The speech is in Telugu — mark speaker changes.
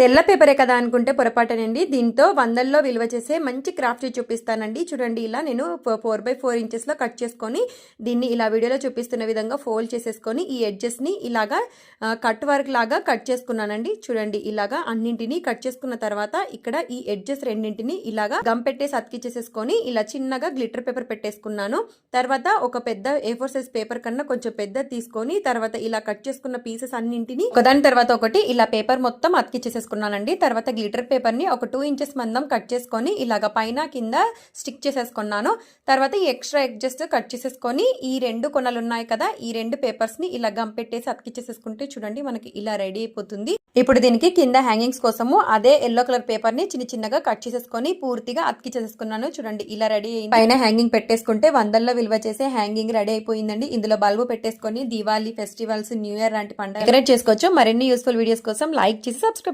Speaker 1: తెల్ల పేపరే కదా అనుకుంటే పొరపాటనండి. దీంతో వందల్లో విలువ చేసే మంచి క్రాఫ్ట్ చూపిస్తానండి. చూడండి, ఇలా నేను 4x4 ఇంచెస్లో కట్ చేసుకొని దీన్ని ఇలా వీడియోలో చూపిస్తున్న విధంగా ఫోల్డ్ చేసేసుకొని ఈ ఎడ్జెస్ని ఇలాగా కట్ వర్క్ లాగా కట్ చేసుకున్నానండి. చూడండి, ఇలాగా అన్నింటినీ కట్ చేసుకున్న తర్వాత ఇక్కడ ఈ ఎడ్జెస్ రెండింటిని ఇలాగా గమ్ పెట్టేసి అతికిచ్చేసేసుకొని ఇలా చిన్నగా గ్లిటర్ పేపర్ పెట్టేసుకున్నాను. తర్వాత ఒక పెద్ద A4 సైజ్ పేపర్ కన్నా కొంచెం పెద్ద తీసుకొని తర్వాత ఇలా కట్ చేసుకున్న పీసెస్ అన్నింటినీ ఒకదాని తర్వాత ఒకటి ఇలా పేపర్ మొత్తం అతికిచ్చేసేసుకున్నానండి. తర్వాత గ్లిటర్ పేపర్ ని ఒక 2 ఇంచెస్ మందం కట్ చేసుకొని ఇలాగ పైన కింద స్టిక్ చేసేసుకున్నాను. తర్వాత ఈ ఎక్స్ట్రా ఎడ్జెస్ కట్ చేసేసుకొని ఈ 2 కొనలు ఉన్నాయి కదా, ఈ 2 పేపర్స్ ని ఇలా గమ్ పెట్టేసి అతికిచ్చేసేసుకుంటే చూడండి మనకి ఇలా రెడీ అయిపోతుంది. ఇప్పుడు దీనికి కింద హ్యాంగింగ్స్ కోసము అదే ఎల్లో కలర్ పేపర్ ని చిన్న చిన్నగా కట్ చేసేసుకొని పూర్తిగా అతికిచ్చేసుకున్నాను. చూడండి, ఇలా రెడీ అయింది. పైన హ్యాంగింగ్ పెట్టేసుకుంటే వందల్లో విలువ చేసే హ్యాంగింగ్ రెడీ అయిపోయిందండి. ఇందులో బల్బు పెట్టేసుకొని దివాళీ, ఫెస్టివల్స్, న్యూ ఇయర్ లాంటి పండుగ డెకరేట్ చేసుకోవచ్చు. మరిన్ని యూస్ఫుల్ వీడియోస్ కోసం లైక్ చేసి సబ్స్క్రైబ్